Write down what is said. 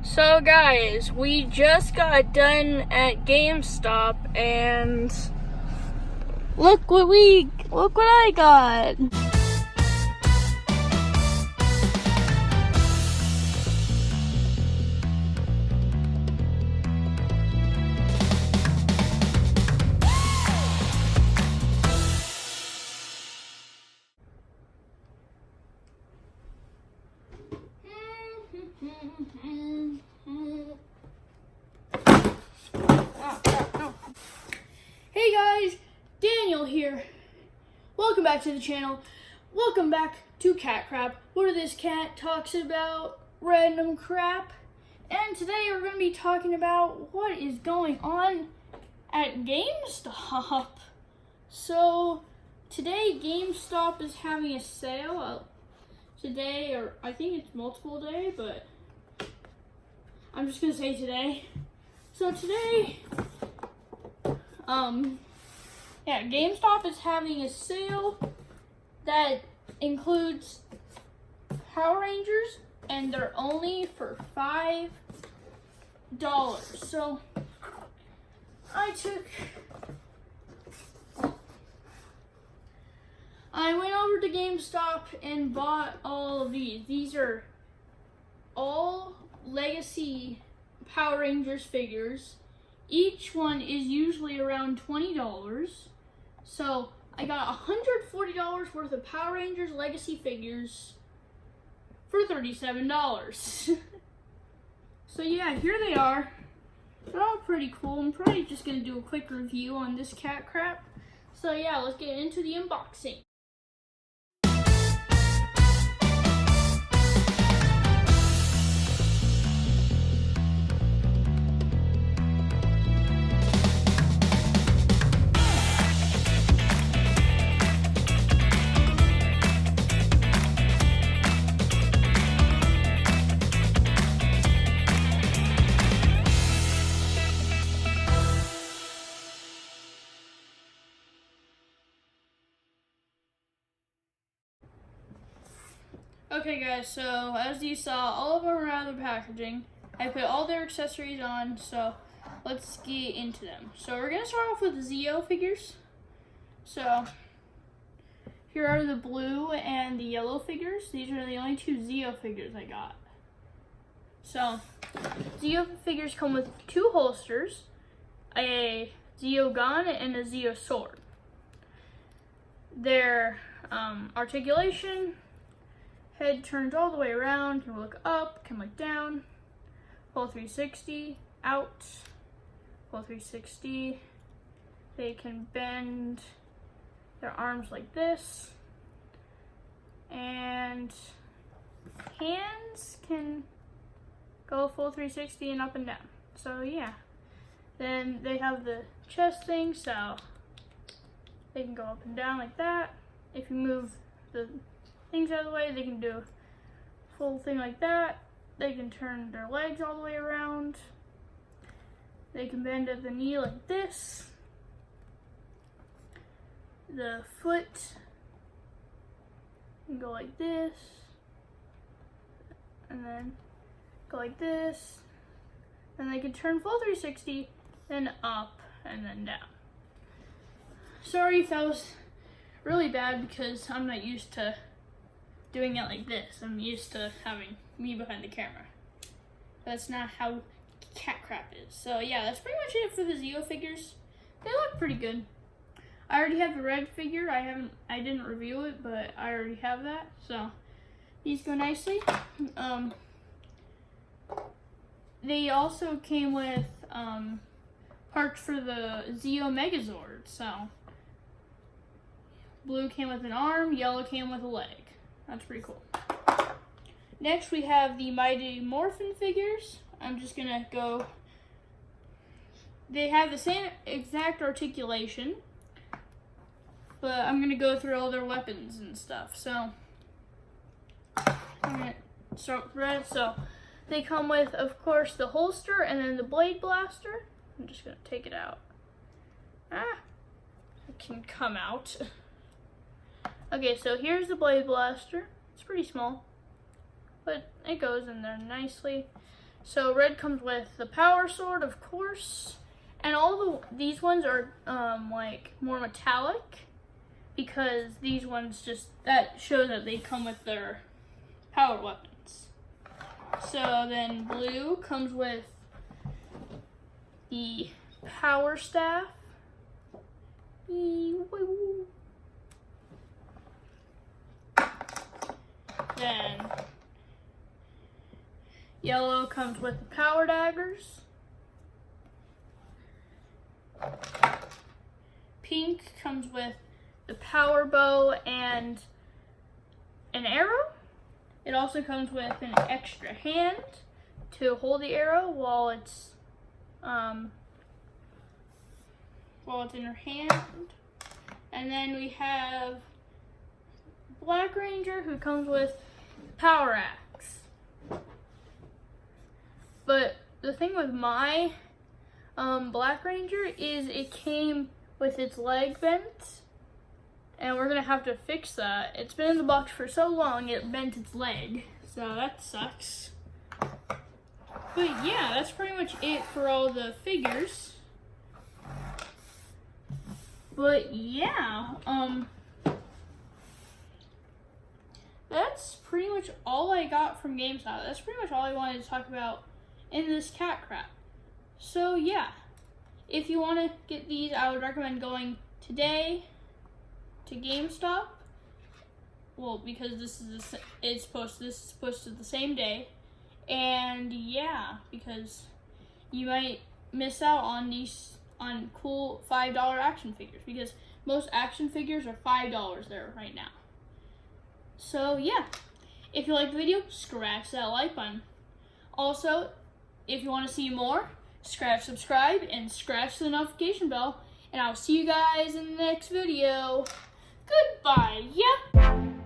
So guys, we just got done at GameStop and look what I got. Hey guys, Daniel here. Welcome back to the channel. Welcome back to Cat Crap, where this cat talks about random crap. And today we're going to be talking about what is going on at GameStop. So today GameStop is having a sale. Today, or I think it's multiple day, but I'm just going to say today. So today, GameStop is having a sale that includes Power Rangers, and they're only for $5. So I went over to GameStop and bought all of these. These are all Legacy Power Rangers figures. Each one is usually around $20. So I got $140 worth of Power Rangers Legacy figures for $37. So yeah, here they are. They're all pretty cool. I'm probably just going to do a quick review on this cat crap. So yeah, let's get into the unboxing. Okay guys, so as you saw, all of them are out of the packaging. I put all their accessories on, so let's get into them. So we're going to start off with the Zeo figures. So here are the blue and the yellow figures. These are the only two Zeo figures I got. So Zeo figures come with two holsters, a Zeo gun and a Zeo sword. Their articulation: head turns all the way around, can look up, can look down, full 360, out, full 360. They can bend their arms like this, and hands can go full 360 and up and down. So yeah, then they have the chest thing, so they can go up and down like that. If you move the things out of the way, they can do a full thing like that. They can turn their legs all the way around. They can bend at the knee like this. The foot can go like this, and then go like this. And they can turn full 360, then up, and then down. Sorry if that was really bad, because I'm not used to doing it like this. I'm used to having me behind the camera. That's not how cat crap is. So yeah, that's pretty much it for the Zeo figures. They look pretty good. I already have the red figure. I didn't review it, but I already have that. So these go nicely. They also came with parts for the Zeo Megazord. So blue came with an arm, yellow came with a leg. That's pretty cool. Next we have the Mighty Morphin figures. I'm just gonna go. They have the same exact articulation, but I'm gonna go through all their weapons and stuff. So I'm gonna start with red. So they come with, of course, the holster and then the blade blaster. I'm just gonna take it out. It can come out. Okay, so here's the blade blaster. It's pretty small, but it goes in there nicely. So red comes with the power sword, of course, and these ones are like more metallic because these ones that show that they come with their power weapons. So then blue comes with the power staff. Then yellow comes with the power daggers. Pink comes with the power bow and an arrow. It also comes with an extra hand to hold the arrow while it's in her hand. And then we have Black Ranger, who comes with power axe. But the thing with my Black Ranger is it came with its leg bent, and we're gonna have to fix that. It's been in the box for so long it bent its leg, so that sucks. But yeah, that's pretty much it for all the figures. But yeah, that's pretty much all I got from GameStop. That's pretty much all I wanted to talk about in this cat crap. So yeah, if you want to get these, I would recommend going today to GameStop. Well, because this is posted the same day, and yeah, because you might miss out on cool $5 action figures, because most action figures are $5 there right now. So yeah, if you like the video, scratch that like button. Also, if you want to see more, scratch subscribe and scratch the notification bell, and I'll see you guys in the next video. Goodbye, yeah.